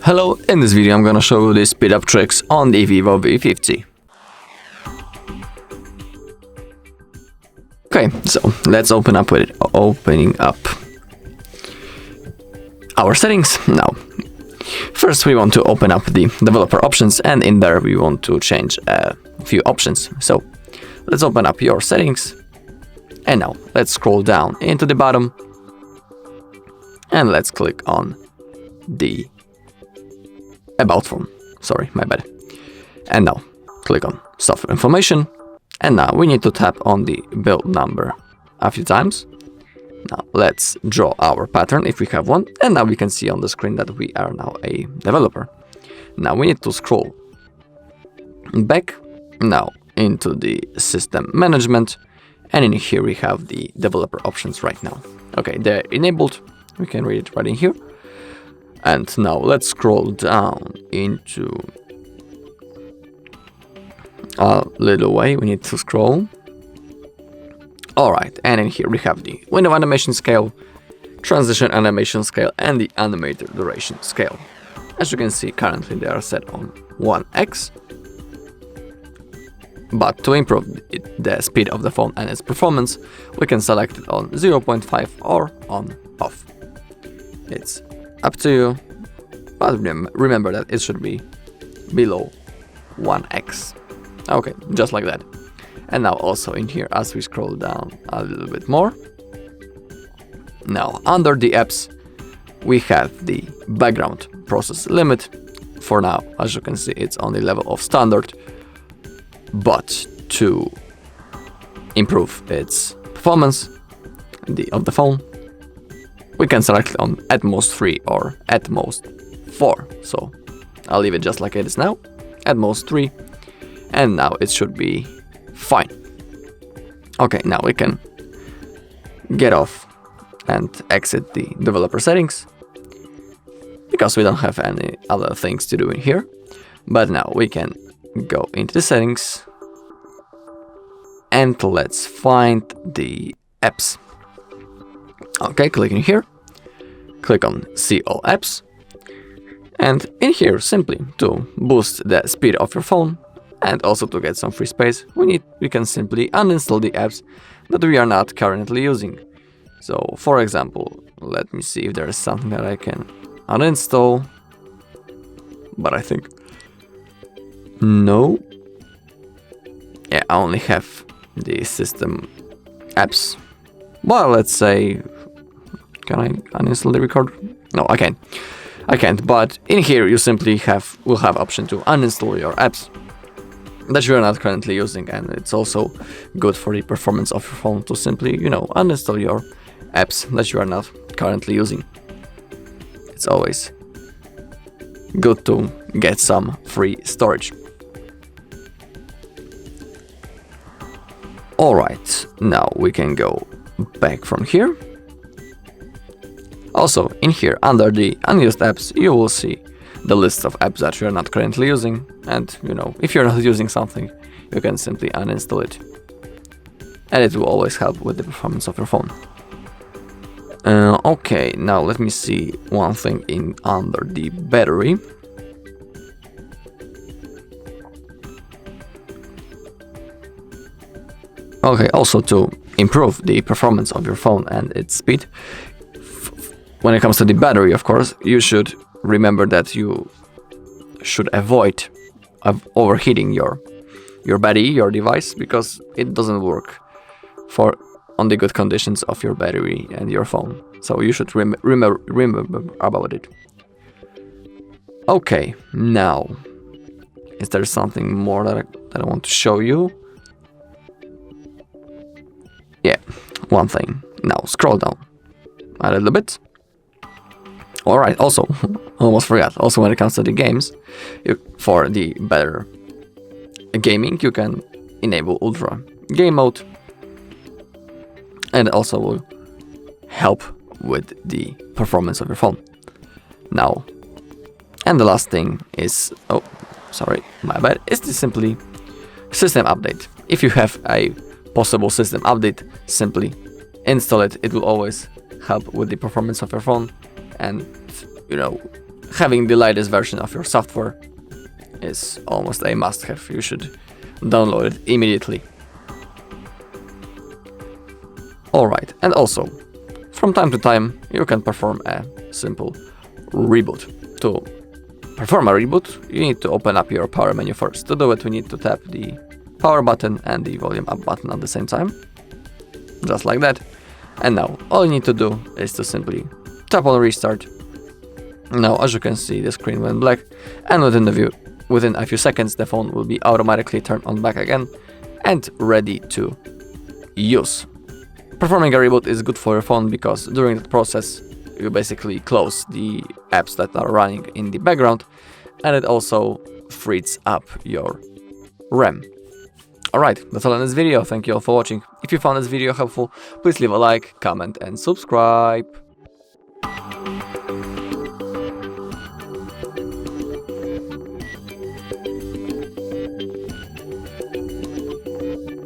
Hello, in this video I'm gonna show you the speed up tricks on the VIVO V50. Okay, so let's opening up our settings now. First we want to open up the developer options, and in there we want to change a few options. So let's open up your settings, and now let's scroll down into the bottom and let's click on the About phone. Sorry, my bad. And now click on software information, and now we need to tap on the build number a few times. Now let's draw our pattern if we have one, and now we can see on the screen that we are now a developer. Now we need to scroll back now into the system management, and in here we have the developer options right now. Okay, they're enabled. We can read it right in here. And now let's scroll down into a little way. We need to scroll. Alright, and in here we have the window animation scale, transition animation scale, and the animator duration scale. As you can see, currently they are set on 1x. But to improve the speed of the phone and its performance, we can select it on 0.5 or on off. It's up to you, but remember that it should be below 1x. Okay, just like that. And now also in here, as we scroll down a little bit more, now under the apps we have the background process limit. For now, as you can see, it's on the level of standard, but to improve its performance of the phone, we can select it on at most 3 or at most 4. So I'll leave it just like it is now, at most 3, and now it should be fine. Okay, now we can get off and exit the developer settings, because we don't have any other things to do in here. But now we can go into the settings and let's find the apps. Okay, click in here, click on See All Apps, and in here, simply to boost the speed of your phone and also to get some free space, we can simply uninstall the apps that we are not currently using. So for example, let me see if there is something that I can uninstall, but I think no. Yeah, I only have the system apps. Well, let's say, can I uninstall the record? No, I can't, but in here you simply will have option to uninstall your apps that you are not currently using, and it's also good for the performance of your phone to simply, uninstall your apps that you are not currently using. It's always good to get some free storage. Alright, now we can go back from here. Also, in here, under the unused apps, you will see the list of apps that you are not currently using, and if you're not using something, you can simply uninstall it, and it will always help with the performance of your phone. Okay, now let me see one thing under the battery. Okay, also to improve the performance of your phone and its speed, when it comes to the battery, of course, you should remember that you should avoid overheating your battery, your device, because it doesn't work on the good conditions of your battery and your phone. So you should remember about it. Okay, now, is there something more that I want to show you? Yeah, one thing. Now scroll down a little bit. Alright, also, almost forgot, also when it comes to the games, for the better gaming, you can enable Ultra Game Mode, and also will help with the performance of your phone. Now, and the last thing is, oh, sorry, my bad, is this simply system update. If you have a possible system update, simply install it. It will always help with the performance of your phone and having the latest version of your software is almost a must-have. You should download it immediately. Alright, and also, from time to time, you can perform a simple reboot. To perform a reboot, you need to open up your power menu first. To do it, we need to tap the power button and the volume up button at the same time. Just like that. And now, all you need to do is to simply tap on restart. Now, as you can see, the screen went black, and within a few seconds, the phone will be automatically turned on back again and ready to use. Performing a reboot is good for your phone because during that process, you basically close the apps that are running in the background, and it also frees up your RAM. Alright, that's all in this video. Thank you all for watching. If you found this video helpful, please leave a like, comment and subscribe.